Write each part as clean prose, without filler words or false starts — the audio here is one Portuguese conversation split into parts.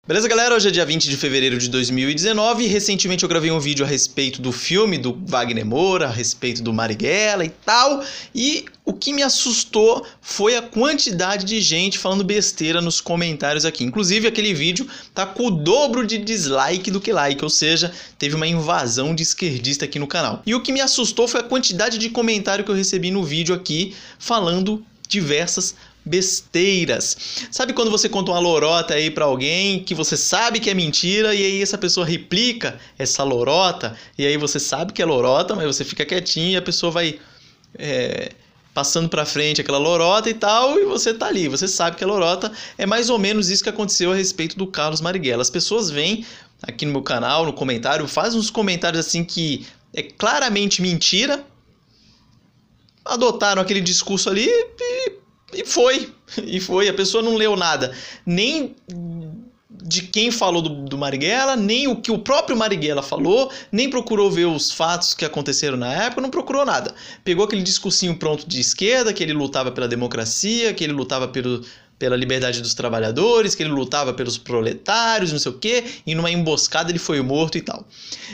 Beleza, galera? Hoje é dia 20 de fevereiro de 2019 e recentemente eu gravei um vídeo a respeito do filme do Wagner Moura, a respeito do Marighella e tal, e o que me assustou foi a quantidade de gente falando besteira nos comentários aqui. Inclusive, aquele vídeo tá com o dobro de dislike do que like, ou seja, teve uma invasão de esquerdista aqui no canal. E o que me assustou foi a quantidade de comentário que eu recebi no vídeo aqui falando diversas besteiras. Sabe quando você conta uma lorota aí pra alguém que você sabe que é mentira e aí essa pessoa replica essa lorota e aí você sabe que é lorota, mas você fica quietinho e a pessoa vai passando pra frente aquela lorota e tal, e você tá ali, você sabe que é lorota. É mais ou menos isso que aconteceu a respeito do Carlos Marighella. As pessoas vêm aqui no meu canal, no comentário, fazem uns comentários assim que é claramente mentira, adotaram aquele discurso ali e foi. A pessoa não leu nada, nem de quem falou do Marighella, nem o que o próprio Marighella falou, nem procurou ver os fatos que aconteceram na época, não procurou nada. Pegou aquele discursinho pronto de esquerda, que ele lutava pela democracia, que ele lutava pela liberdade dos trabalhadores, que ele lutava pelos proletários, não sei o quê, e numa emboscada ele foi morto e tal.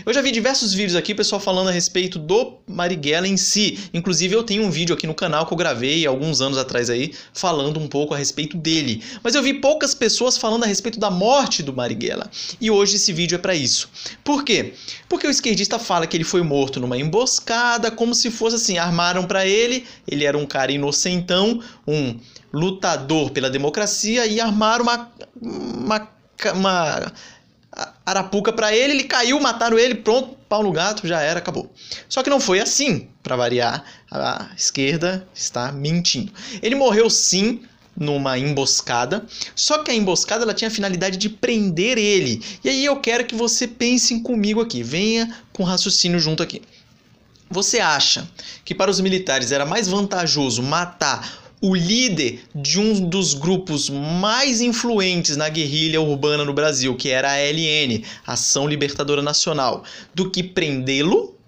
Eu já vi diversos vídeos aqui, pessoal falando a respeito do Marighella em si. Inclusive eu tenho um vídeo aqui no canal que eu gravei alguns anos atrás aí, falando um pouco a respeito dele. Mas eu vi poucas pessoas falando a respeito da morte do Marighella. E hoje esse vídeo é para isso. Por quê? Porque o esquerdista fala que ele foi morto numa emboscada, como se fosse assim, armaram para ele era um cara inocentão, um lutador pela democracia, e armaram uma arapuca pra ele caiu, mataram ele, pronto, pau no gato, já era, acabou. Só que não foi assim, pra variar, a esquerda está mentindo. Ele morreu sim numa emboscada, só que a emboscada ela tinha a finalidade de prender ele. E aí eu quero que você pense comigo aqui, venha com raciocínio junto aqui. Você acha que para os militares era mais vantajoso matar o líder de um dos grupos mais influentes na guerrilha urbana no Brasil, que era a ALN, Ação Libertadora Nacional, do que prendê-lo?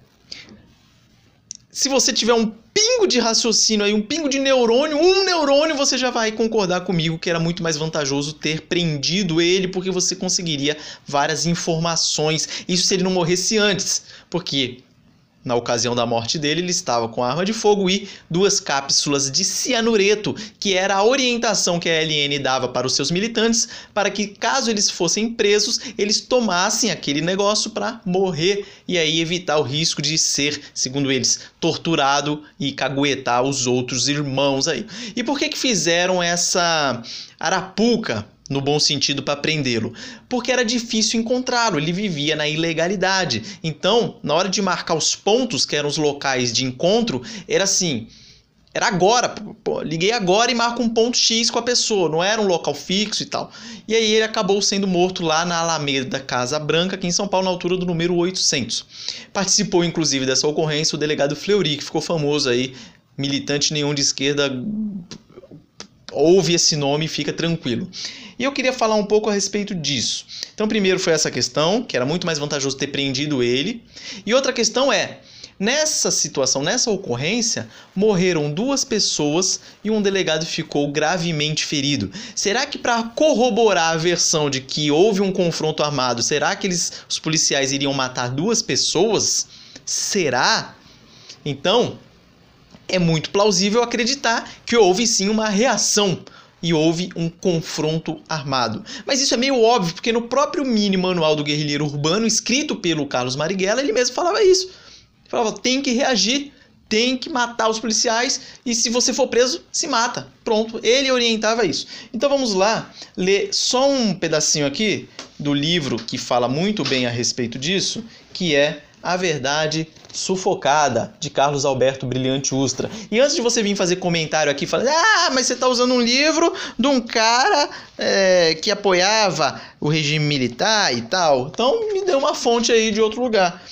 Se você tiver um pingo de raciocínio aí, um pingo de neurônio, um neurônio, você já vai concordar comigo que era muito mais vantajoso ter prendido ele, porque você conseguiria várias informações. Isso se ele não morresse antes, porque na ocasião da morte dele, ele estava com arma de fogo e 2 cápsulas de cianureto, que era a orientação que a ALN dava para os seus militantes, para que, caso eles fossem presos, eles tomassem aquele negócio para morrer e aí evitar o risco de ser, segundo eles, torturado e caguetar os outros irmãos aí. E por que fizeram essa arapuca, no bom sentido, para prendê-lo? Porque era difícil encontrá-lo, ele vivia na ilegalidade. Então, na hora de marcar os pontos, que eram os locais de encontro, era assim, era agora, liguei agora e marco um ponto X com a pessoa, não era um local fixo e tal. E aí ele acabou sendo morto lá na Alameda da Casa Branca, aqui em São Paulo, na altura do número 800. Participou, inclusive, dessa ocorrência o delegado Fleury, que ficou famoso aí, militante nenhum de esquerda, ouve esse nome e fica tranquilo. E eu queria falar um pouco a respeito disso. Então, primeiro foi essa questão, que era muito mais vantajoso ter prendido ele. E outra questão é, nessa situação, nessa ocorrência, morreram 2 pessoas e um delegado ficou gravemente ferido. Será que, para corroborar a versão de que houve um confronto armado, será que os policiais iriam matar 2 pessoas? Será? Então, é muito plausível acreditar que houve sim uma reação e houve um confronto armado. Mas isso é meio óbvio, porque no próprio mini manual do guerrilheiro urbano, escrito pelo Carlos Marighella, ele mesmo falava isso. Ele falava, tem que reagir, tem que matar os policiais, e se você for preso, se mata. Pronto, ele orientava isso. Então vamos lá, ler só um pedacinho aqui do livro que fala muito bem a respeito disso, que é A Verdade Sufocada, de Carlos Alberto Brilhante Ustra. E antes de você vir fazer comentário aqui, falando, mas você está usando um livro de um cara que apoiava o regime militar e tal, então me dê uma fonte aí de outro lugar.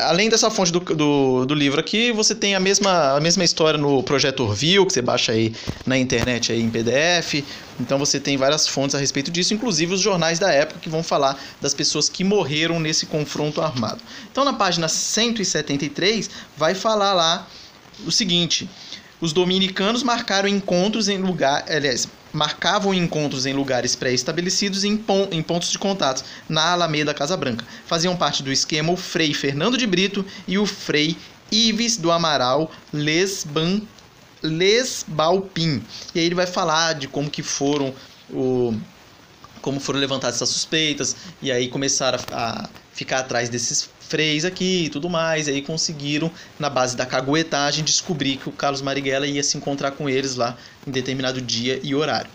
Além dessa fonte do livro aqui, você tem a mesma história no Projeto Orville, que você baixa aí na internet aí em PDF. Então você tem várias fontes a respeito disso, inclusive os jornais da época que vão falar das pessoas que morreram nesse confronto armado. Então na página 173 vai falar lá o seguinte: os dominicanos marcaram encontros em lugar... Aliás, marcavam encontros em lugares pré-estabelecidos e em pontos de contato na Alameda Casa Branca. Faziam parte do esquema o Frei Fernando de Brito e o Frei Ives do Amaral Lesbalpin. E aí ele vai falar de como foram levantadas essas suspeitas, e aí começaram a ficar atrás desses freis aqui e tudo mais, e aí conseguiram, na base da caguetagem, descobrir que o Carlos Marighella ia se encontrar com eles lá em determinado dia e horário.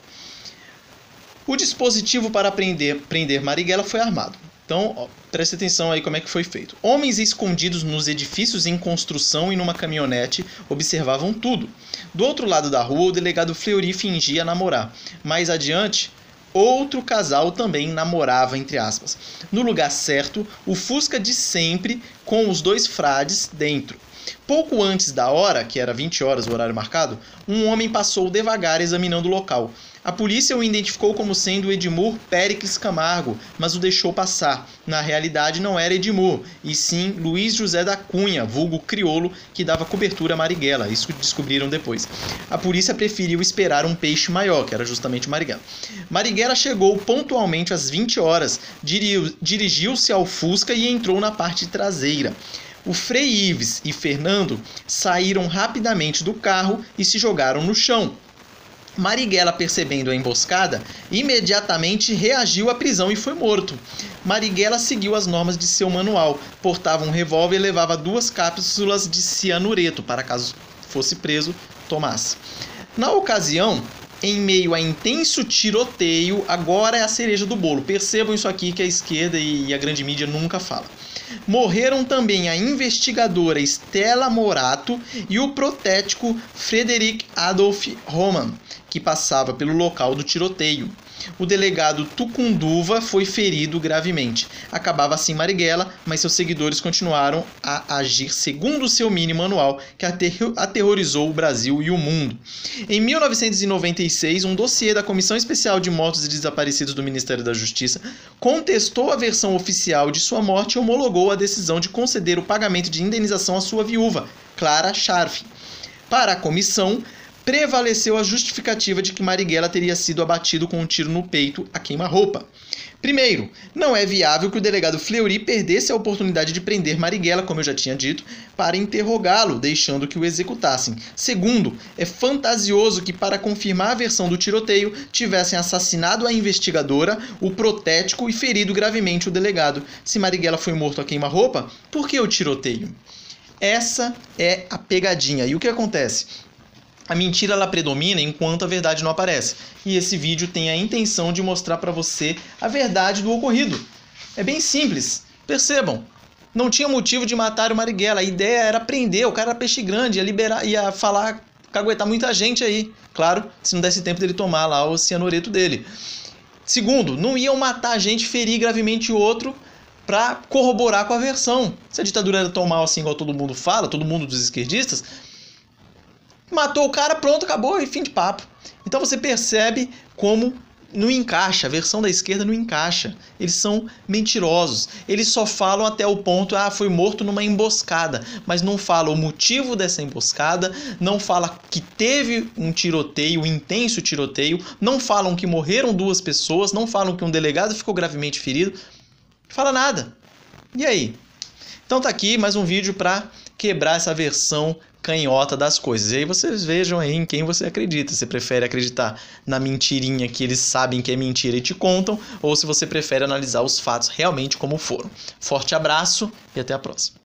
O dispositivo para prender Marighella foi armado. Então, preste atenção aí como é que foi feito. Homens escondidos nos edifícios em construção e numa caminhonete observavam tudo. Do outro lado da rua, o delegado Fleury fingia namorar. Mais adiante, outro casal também namorava, entre aspas. No lugar certo, o Fusca de sempre, com os dois frades dentro. Pouco antes da hora, que era 20 horas o horário marcado, um homem passou devagar examinando o local. A polícia o identificou como sendo Edmur Péricles Camargo, mas o deixou passar. Na realidade não era Edmur, e sim Luiz José da Cunha, vulgo crioulo, que dava cobertura a Marighella. Isso descobriram depois. A polícia preferiu esperar um peixe maior, que era justamente Marighella. Marighella chegou pontualmente às 20 horas, dirigiu-se ao Fusca e entrou na parte traseira. O Frei Ives e Fernando saíram rapidamente do carro e se jogaram no chão. Marighella, percebendo a emboscada, imediatamente reagiu à prisão e foi morto. Marighella seguiu as normas de seu manual, portava um revólver e levava 2 cápsulas de cianureto, para caso fosse preso, tomasse. Na ocasião, em meio a intenso tiroteio, agora é a cereja do bolo. Percebam isso aqui que a esquerda e a grande mídia nunca falam. Morreram também a investigadora Stella Morato e o protético Frederick Adolf Roman, que passava pelo local do tiroteio. O delegado Tucunduva foi ferido gravemente. Acabava assim Marighella, mas seus seguidores continuaram a agir segundo seu mini manual, que aterrorizou o Brasil e o mundo. Em 1996, um dossiê da Comissão Especial de Mortos e Desaparecidos do Ministério da Justiça contestou a versão oficial de sua morte e homologou a decisão de conceder o pagamento de indenização à sua viúva, Clara Scharf. Para a comissão, prevaleceu a justificativa de que Marighella teria sido abatido com um tiro no peito a queima-roupa. Primeiro, não é viável que o delegado Fleury perdesse a oportunidade de prender Marighella, como eu já tinha dito, para interrogá-lo, deixando que o executassem. Segundo, é fantasioso que, para confirmar a versão do tiroteio, tivessem assassinado a investigadora, o protético e ferido gravemente o delegado. Se Marighella foi morto a queima-roupa, por que o tiroteio? Essa é a pegadinha. E o que acontece? A mentira ela predomina enquanto a verdade não aparece. E esse vídeo tem a intenção de mostrar para você a verdade do ocorrido. É bem simples. Percebam. Não tinha motivo de matar o Marighella. A ideia era prender. O cara era peixe grande. Ia liberar, ia falar, caguetar muita gente aí. Claro, se não desse tempo dele tomar lá o cianureto dele. Segundo, não iam matar a gente, ferir gravemente o outro para corroborar com a versão. Se a ditadura era tão mal assim igual todo mundo fala, todo mundo dos esquerdistas, matou o cara, pronto, acabou e fim de papo. Então você percebe como não encaixa, a versão da esquerda não encaixa. Eles são mentirosos. Eles só falam até o ponto, foi morto numa emboscada, mas não falam o motivo dessa emboscada, não fala que teve um tiroteio, um intenso tiroteio, não falam que morreram 2 pessoas, não falam que um delegado ficou gravemente ferido. Fala nada. E aí? Então tá aqui mais um vídeo para quebrar essa versão canhota das coisas. E aí vocês vejam aí em quem você acredita. Se prefere acreditar na mentirinha que eles sabem que é mentira e te contam, ou se você prefere analisar os fatos realmente como foram. Forte abraço e até a próxima.